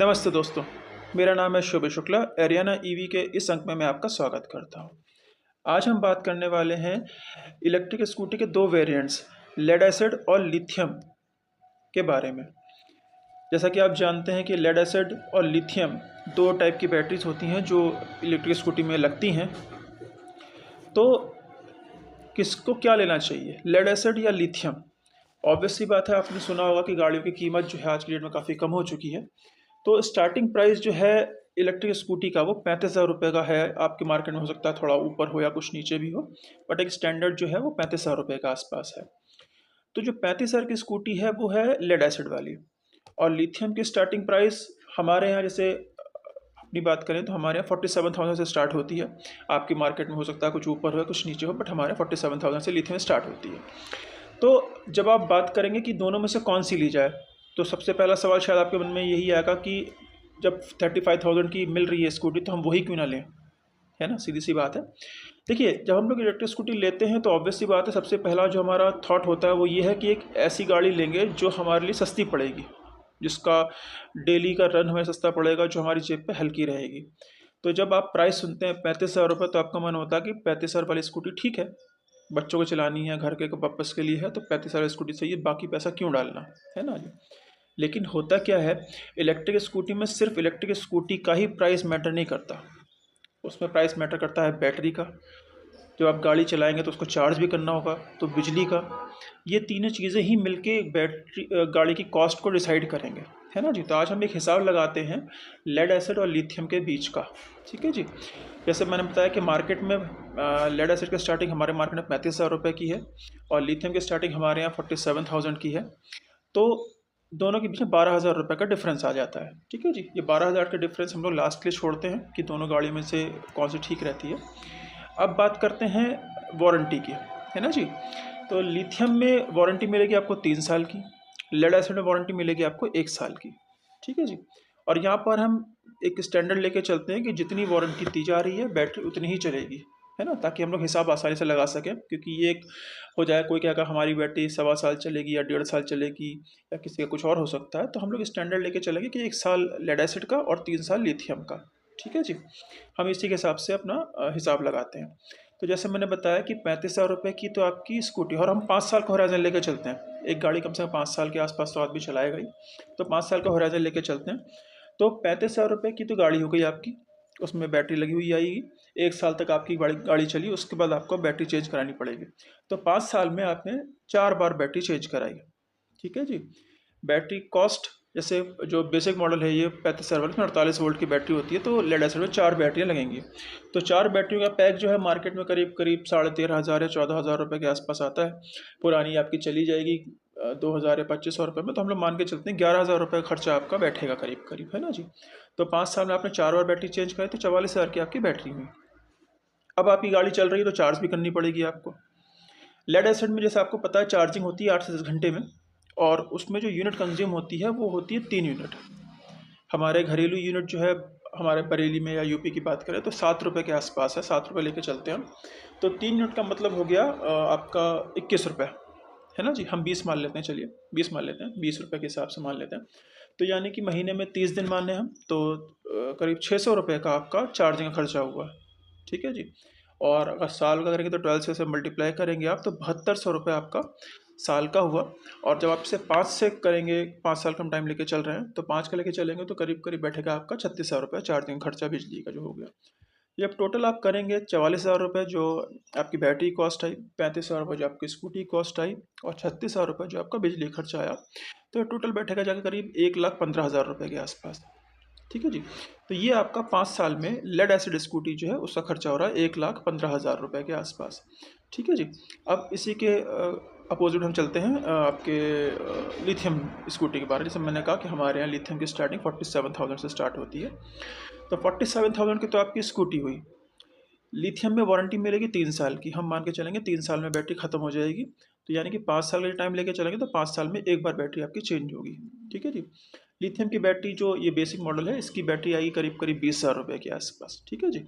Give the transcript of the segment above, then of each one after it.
नमस्ते दोस्तों, मेरा नाम है शुभ शुक्ला। एरियाना ईवी के इस अंक में मैं आपका स्वागत करता हूं। आज हम बात करने वाले हैं इलेक्ट्रिक स्कूटी के दो वेरिएंट्स, लेड एसिड और लिथियम के बारे में। जैसा कि आप जानते हैं कि लेड एसिड और लिथियम दो टाइप की बैटरीज होती हैं जो इलेक्ट्रिक स्कूटी में लगती हैं। तो किसको क्या लेना चाहिए, लेड एसिड या लिथियम? ऑब्वियस सी बात है, आपने सुना होगा कि गाड़ियों की कीमत जो है आज की डेट में काफ़ी कम हो चुकी है। तो स्टार्टिंग प्राइस जो है इलेक्ट्रिक स्कूटी का वो 35,000 रुपये का है। आपके मार्केट में हो सकता है थोड़ा ऊपर हो या कुछ नीचे भी हो, बट एक स्टैंडर्ड जो है वो 35,000 रुपये के आसपास है। तो जो 35,000 की स्कूटी है वो है लेड एसिड वाली। और लिथियम की स्टार्टिंग प्राइस हमारे यहाँ, जैसे अपनी बात करें तो हमारे यहाँ 47,000 से स्टार्ट होती है। आपकी मार्केट में हो सकता है कुछ ऊपर हो कुछ नीचे हो, बट हमारे यहाँ 47,000 से लिथियम स्टार्ट होती है। तो जब आप बात करेंगे कि दोनों में से कौन सी ली जाए, तो सबसे पहला सवाल शायद आपके मन में यही आएगा कि जब 35,000 की मिल रही है स्कूटी तो हम वही क्यों ना लें, है ना? सीधी सी बात है। देखिए, जब हम लोग इलेक्ट्रिक स्कूटी लेते हैं तो ऑब्वियस सी बात है, सबसे पहला जो हमारा थॉट होता है वो ये है कि एक ऐसी गाड़ी लेंगे जो हमारे लिए सस्ती पड़ेगी, जिसका डेली का रन हमें सस्ता पड़ेगा, जो हमारी जेब पे हल्की रहेगी। तो जब आप प्राइस सुनते हैं 35,000 रुपये, तो आपका मन होता है कि 35,000 वाली स्कूटी ठीक है, बच्चों को चलानी है, घर के पर्पज़ के लिए है, तो 35,000 स्कूटी चाहिए, बाकी पैसा क्यों डालना, है ना जी? लेकिन होता क्या है, इलेक्ट्रिक स्कूटी में सिर्फ इलेक्ट्रिक स्कूटी का ही प्राइस मैटर नहीं करता। उसमें प्राइस मैटर करता है बैटरी का। जब आप गाड़ी चलाएंगे तो उसको चार्ज भी करना होगा, तो बिजली का। ये तीनों चीज़ें ही मिलके बैटरी गाड़ी की कॉस्ट को डिसाइड करेंगे, है ना जी? तो आज हम एक हिसाब लगाते हैं लेड एसिड और लिथियम के बीच का। ठीक है जी। जैसे मैंने बताया कि मार्केट में लेड एसिड की स्टार्टिंग हमारे मार्केट में 35,000 रुपये की है और लिथियम की स्टार्टिंग हमारे यहाँ 47,000 की है। तो दोनों के बीच में 12,000 रुपये का डिफरेंस आ जाता है। ठीक है जी। ये 12,000 का डिफरेंस हम लोग लास्ट के लिए छोड़ते हैं कि दोनों गाड़ी में से कौन सी ठीक रहती है। अब बात करते हैं वारंटी की, है ना जी? तो लिथियम में वारंटी मिलेगी आपको 3 साल की, लेड एसिड में वारंटी मिलेगी आपको 1 साल की। ठीक है जी। और यहाँ पर हम एक स्टैंडर्ड लेके चलते हैं कि जितनी वारंटी दी जा रही है बैटरी उतनी ही चलेगी, है ना? ताकि हम लोग हिसाब आसानी से लगा सकें, क्योंकि ये एक हो जाए कोई क्या कहा हमारी बैटरी 1.25 साल चलेगी या 1.5 साल चलेगी, या किसी का कुछ और हो सकता है। तो हम लोग स्टैंडर्ड लेके चलेंगे कि 1 साल लेड एसिड का और 3 साल लिथियम का। ठीक है जी। हम इसी के हिसाब से अपना हिसाब लगाते हैं। तो जैसे मैंने बताया कि 35,000 रुपये की तो आपकी स्कूटी, और हम 5 साल का होराइजन लेकर चलते हैं। एक गाड़ी कम से कम 5 साल के आसपास तो आदमी चलाएगा ही, तो 5 साल का होराइजन लेकर चलते हैं। तो 35,000 रुपये की तो गाड़ी हो गई आपकी, उसमें बैटरी लगी हुई आएगी। 1 साल तक आपकी गाड़ी चली, उसके बाद आपको बैटरी चेंज करानी पड़ेगी। तो 5 साल में आपने 4 बार बैटरी चेंज कराई। ठीक है जी। बैटरी कॉस्ट, जैसे जो बेसिक मॉडल है ये 35,000 वाली, 48 वोल्ट की बैटरी होती है, तो लेड एसिड में 4 बैटरियाँ लगेंगी। तो 4 बैटरियों का पैक जो है मार्केट में करीब करीब 13,500 या 14,000 रुपये के आसपास आता है। पुरानी आपकी चली जाएगी 2,000 या 2,500 रुपये में, तो हम लोग मान के चलते हैं 11,000 रुपये का खर्चा आपका बैठेगा करीब करीब, है ना जी? तो 5 साल में आपने 4 बार बैटरी चेंज कराई, तो 44,000 की आपकी बैटरी हुई। अब आपकी गाड़ी चल रही है तो चार्ज भी करनी पड़ेगी आपको। लेड एसिड में जैसे आपको पता है चार्जिंग होती है 8 से 10 घंटे में, और उसमें जो यूनिट कंज्यूम होती है वो होती है 3 यूनिट। हमारे घरेलू यूनिट जो है, हमारे बरेली में या यूपी की बात करें तो 7 रुपये के आसपास है, 7 रुपये लेके चलते हैं हम। तो 3 यूनिट का मतलब हो गया आपका 21 रुपये, है ना जी? हम 20 मान लेते हैं, चलिए 20 मान लेते हैं, 20 रुपये के हिसाब से मान लेते हैं। तो यानी कि महीने में 30 दिन मान लें हम, तो करीब 600 रुपये का आपका चार्जिंग का खर्चा हुआ। ठीक है जी। और अगर साल का करेंगे तो 12 से मल्टीप्लाई करेंगे आप, तो 7200 रुपये आपका साल का हुआ। और जब आप इसे 5 से करेंगे, 5 साल का हम टाइम लेके चल रहे हैं, तो 5 का लेके चलेंगे तो करीब करीब बैठेगा आपका 36,000 रुपये चार्जिंग खर्चा बिजली का जो हो गया। जब टोटल आप करेंगे 44,000 रुपये जो आपकी बैटरी कॉस्ट आई, 35,000 रुपये जो आपकी स्कूटी कॉस्ट आई, और 36,000 रुपये जो आपका बिजली खर्चा आया, तो टोटल बैठेगा जाकर करीब 1,15,000 रुपये के आसपास। ठीक है जी। तो ये आपका 5 साल में लेड एसिड स्कूटी जो है उसका खर्चा हो रहा है 1,15,000 रुपये के आसपास। ठीक है जी। अब इसी के अपोजिट हम चलते हैं आपके लिथियम स्कूटी के बारे में। जैसे मैंने कहा कि हमारे यहाँ लिथियम की स्टार्टिंग 47,000 से स्टार्ट होती है। तो 47,000 की तो आपकी स्कूटी हुई। लिथियम में वारंटी मिलेगी 3 साल की, हम मान के चलेंगे 3 साल में बैटरी ख़त्म हो जाएगी। तो यानी कि 5 साल का टाइम लेके चलेंगे तो 5 साल में एक बार बैटरी आपकी चेंज होगी। ठीक है जी। लिथियम की बैटरी जो ये बेसिक मॉडल है, इसकी बैटरी आएगी करीब करीब 20,000 रुपये के आसपास। ठीक है जी।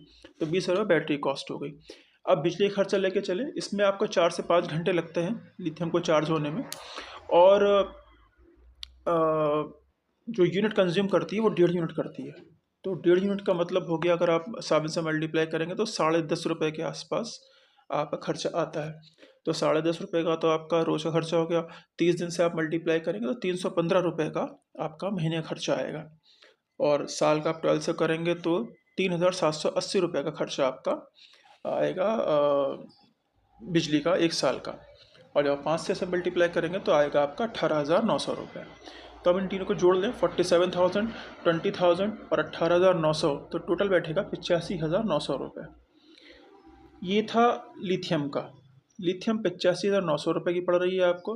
तो 20,000 बैटरी कॉस्ट हो गई। अब बिजली खर्चा लेके चले, इसमें आपको 4 से 5 घंटे लगते हैं लिथियम को चार्ज होने में। और जो यूनिट कंज्यूम करती है वो 1.5 यूनिट करती है। तो 1.5 यूनिट का मतलब हो गया, अगर आप साबिन से मल्टीप्लाई करेंगे तो 10.5 रुपये के आसपास आपका खर्चा आता है। तो 10.5 रुपये का तो आपका रोज़ का खर्चा हो गया। 30 दिन से आप मल्टीप्लाई करेंगे तो 315 रुपये का आपका महीने का खर्चा आएगा। और साल का आप 12 से करेंगे तो 3,780 रुपये का खर्चा आपका आएगा बिजली का 1 साल का। और जब आप 5 से मल्टीप्लाई करेंगे तो आएगा आपका 18,900 रुपये। तो अब इन तीनों को जोड़ लें, 47,000, 20,000 और 18,900, तो टोटल बैठेगा 85,900 रुपये। ये था लिथियम का। लिथियम 85,900 रुपये की पड़ रही है आपको।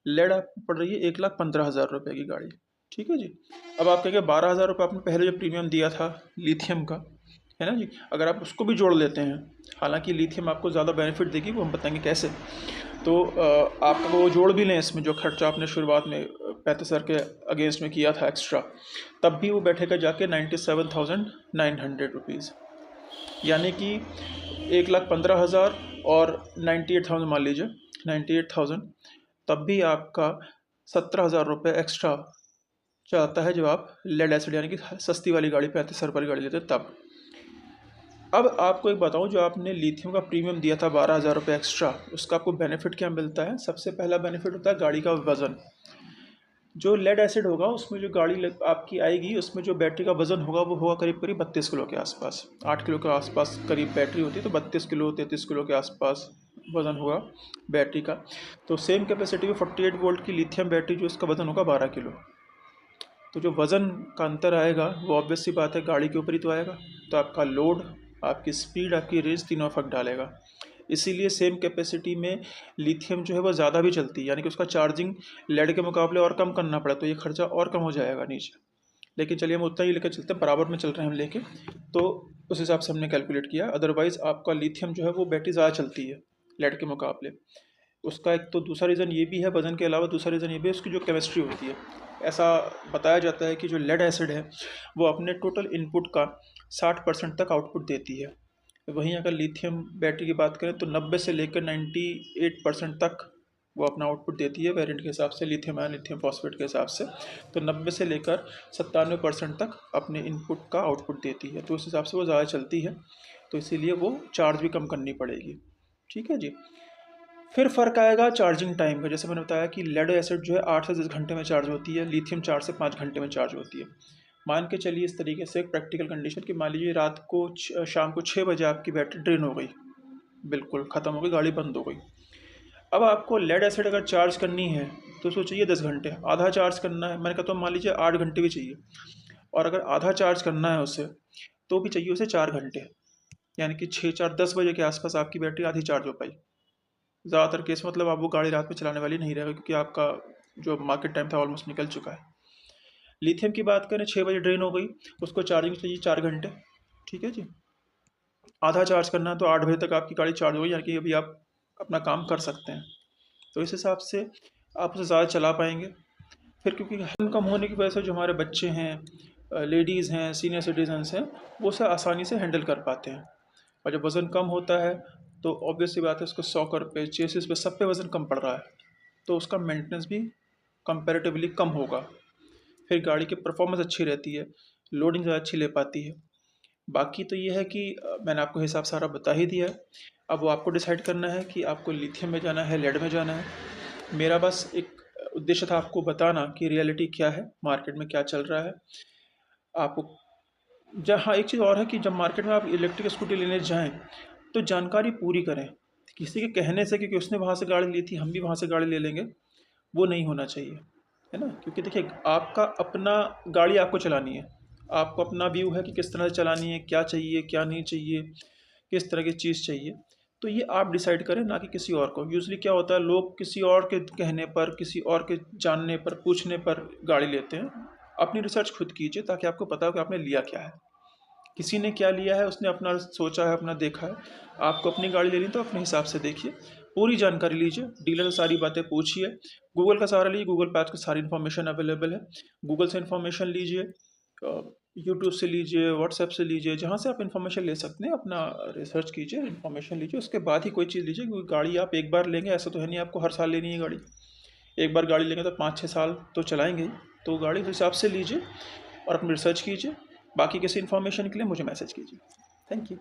लेड आपको पड़ रही है 1,15,000 रुपये की गाड़ी। ठीक है जी। अब आप कहेंगे 12,000 रुपये आपने पहले जो प्रीमियम दिया था लिथियम का, है ना जी, अगर आप उसको भी जोड़ लेते हैं, हालांकि लिथियम आपको ज़्यादा बेनिफिट देगी, वो हम बताएंगे कैसे। तो आप वो जोड़ भी लें इसमें जो खर्चा आपने शुरुआत में 35,000 के अगेंस्ट में किया था एक्स्ट्रा, तब भी वो बैठेगा जाके 97,900 रुपीज़। यानी कि 1,15,000 और 98,000 मान लीजिए, 98,000, तब भी आपका 17,000 रुपये एक्स्ट्रा जाता है जब आप लेड एसिड यानी कि सस्ती वाली गाड़ी 35,000 वाली गाड़ी लेते हैं तब। अब आपको एक बताऊं, जो आपने लिथियम का प्रीमियम दिया था 12,000 रुपये एक्स्ट्रा, उसका आपको बेनिफिट क्या मिलता है। सबसे पहला बेनिफिट होता है गाड़ी का वज़न। जो लेड एसिड होगा उसमें जो गाड़ी आपकी आएगी उसमें जो बैटरी का वज़न होगा वो होगा करीब करीब 32 किलो के आसपास। 8 किलो के आसपास करीब बैटरी होती है, तो 32 किलो 33 किलो के आसपास वज़न होगा बैटरी का। तो सेम कैपेसिटी में 48 वोल्ट की लिथियम बैटरी जो उसका वज़न होगा 12 किलो। तो जो वज़न का अंतर आएगा वो ऑब्वियस सी बात है गाड़ी के ऊपर ही तो आएगा। तो आपका लोड, आपकी स्पीड, आपकी रेंज तीनों इफेक्ट डालेगा। इसीलिए सेम कैपेसिटी में लिथियम जो है वो ज़्यादा भी चलती है, यानी कि उसका चार्जिंग लेड के मुकाबले और कम करना पड़ा, तो ये खर्चा और कम हो जाएगा नीचे। लेकिन चलिए हम उतना ही लेकर चलते हैं, बराबर में चल रहे हैं हम लेके, तो उस हिसाब से हमने कैलकुलेट किया। अदरवाइज़ आपका लिथियम जो है वो बैटरी ज़्यादा चलती है लेड के मुकाबले। उसका एक तो दूसरा रीज़न ये भी है, वज़न के अलावा दूसरा रीज़न ये भी है उसकी जो केमिस्ट्री होती है। ऐसा बताया जाता है कि जो लेड एसिड है वो अपने टोटल इनपुट का 60% तक आउटपुट देती है। वहीं अगर लिथियम बैटरी की बात करें तो 90 से लेकर 98% तक वो अपना आउटपुट देती है वेरिएंट के हिसाब से, लिथियम आयन लिथियम फॉस्फेट के हिसाब से। तो 90 से लेकर 97% तक अपने इनपुट का आउटपुट देती है, तो उस हिसाब से वो ज़्यादा चलती है, तो इसीलिए वो चार्ज भी कम करनी पड़ेगी। ठीक है जी। फिर फ़र्क आएगा चार्जिंग टाइम का। जैसे मैंने बताया कि लेड एसिड जो है 8 से 10 घंटे में चार्ज होती है, लिथियम 4 से 5 घंटे में चार्ज होती है। मान के चलिए इस तरीके से एक प्रैक्टिकल कंडीशन कि मान लीजिए रात को शाम को 6 बजे आपकी बैटरी ड्रेन हो गई, बिल्कुल ख़त्म हो गई, गाड़ी बंद हो गई। अब आपको लेड एसिड अगर चार्ज करनी है तो उसको चाहिए 10 घंटे। आधा चार्ज करना है, मैंने कहा तो मान लीजिए 8 घंटे भी चाहिए। और अगर आधा चार्ज करना है उसे तो भी चाहिए उसे 4 घंटे, यानी कि 6 4 10 बजे के आसपास आपकी बैटरी आधी चार्ज हो पाई। ज़्यादातर केस मतलब आप वो गाड़ी रात में चलाने वाली नहीं रहेगा, क्योंकि आपका जो मार्केट टाइम था ऑलमोस्ट निकल चुका है। लिथियम की बात करें 6 बजे ड्रेन हो गई, उसको चार्जिंग चाहिए 4 घंटे। ठीक है जी। आधा चार्ज करना है तो 8 बजे तक आपकी गाड़ी चार्ज हो गई, यानी कि अभी आप अपना काम कर सकते हैं। तो इस हिसाब से आप उसे ज़्यादा चला पाएंगे। फिर क्योंकि वजन कम होने की वजह से जो हमारे बच्चे हैं, लेडीज़ हैं, सीनियर सिटीजन्स हैं, वो उसे आसानी से हैंडल कर पाते हैं। और जब वज़न कम होता है तो ऑब्वियस सी बात है उसको सॉकर पे, चेसिस पे, सब पे वज़न कम पड़ रहा है, तो उसका मेंटेनेंस भी कंपैरेटिवली कम होगा। फिर गाड़ी की परफॉर्मेंस अच्छी रहती है, लोडिंग ज़्यादा अच्छी ले पाती है। बाकी तो ये है कि मैंने आपको हिसाब सारा बता ही दिया है। अब वो आपको डिसाइड करना है कि आपको लिथियम में जाना है, लेड में जाना है। मेरा बस एक उद्देश्य था आपको बताना कि रियलिटी क्या है, मार्केट में क्या चल रहा है। आपको जहाँ एक चीज़ और है कि जब मार्केट में आप इलेक्ट्रिक स्कूटी लेने जाएं तो जानकारी पूरी करें। किसी के कहने से क्योंकि उसने वहाँ से गाड़ी ली थी हम भी वहाँ से गाड़ी ले लेंगे, वो नहीं होना चाहिए, है ना। क्योंकि देखिए आपका अपना गाड़ी आपको चलानी है, आपको अपना व्यू है कि किस तरह से चलानी है, क्या चाहिए क्या नहीं चाहिए, किस तरह की चीज़ चाहिए, तो ये आप डिसाइड करें, ना कि किसी और को। यूजली क्या होता है, लोग किसी और के कहने पर, किसी और के जानने पर, पूछने पर गाड़ी लेते हैं। अपनी रिसर्च खुद कीजिए ताकि आपको पता हो कि आपने लिया क्या है। किसी ने क्या लिया है, उसने अपना सोचा है, अपना देखा है। आपको अपनी गाड़ी लेनी तो अपने हिसाब से देखिए, पूरी जानकारी लीजिए, डीलर से सारी बातें पूछिए, गूगल का सहारा लीजिए, गूगल पे आज की सारी इन्फॉर्मेशन अवेलेबल है। गूगल से इन्फॉर्मेशन लीजिए, यूट्यूब से लीजिए, व्हाट्सएप से लीजिए, जहाँ से आप इन्फॉर्मेशन ले सकते हैं अपना रिसर्च कीजिए, इन्फॉर्मेशन लीजिए, उसके बाद ही कोई चीज़ लीजिए। क्योंकि गाड़ी आप एक बार लेंगे, ऐसा तो है नहीं आपको हर साल लेनी है गाड़ी। एक बार गाड़ी लेंगे तो 5-6 साल तो चलाएंगे ही, तो गाड़ी उस हिसाब से लीजिए और अपनी रिसर्च कीजिए। बाकी किसी इन्फॉर्मेशन के लिए मुझे मैसेज कीजिए। Thank you.